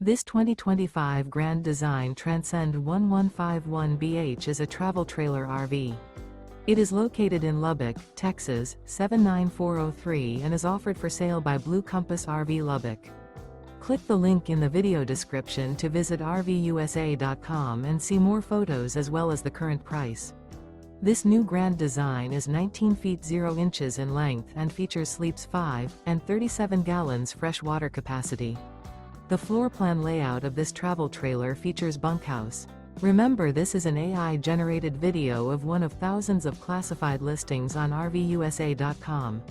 This 2025 Grand Design Transcend 1151BH is a travel trailer RV. It is located in Lubbock, Texas, 79403 and is offered for sale by Blue Compass RV Lubbock. Click the link in the video description to visit RVUSA.com and see more photos as well as the current price. This new Grand Design is 19 feet 0 inches in length and features sleeps 5 and 37 gallons fresh water capacity. The floor plan layout of this travel trailer features Bunkhouse. Remember, this is an AI-generated video of one of thousands of classified listings on RVUSA.com.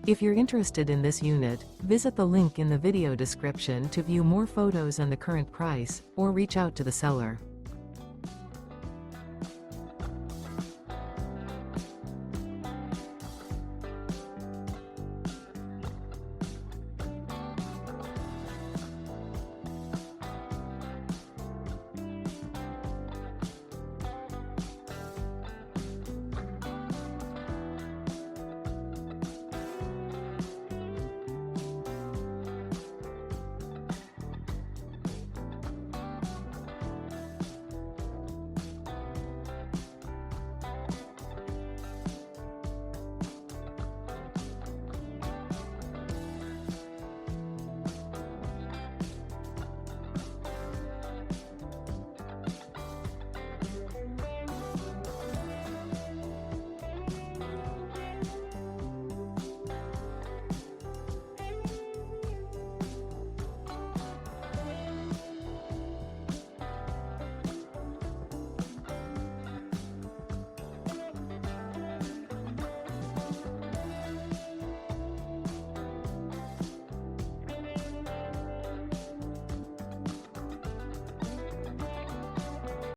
If you're interested in this unit, visit the link in the video description to view more photos and the current price, or reach out to the seller.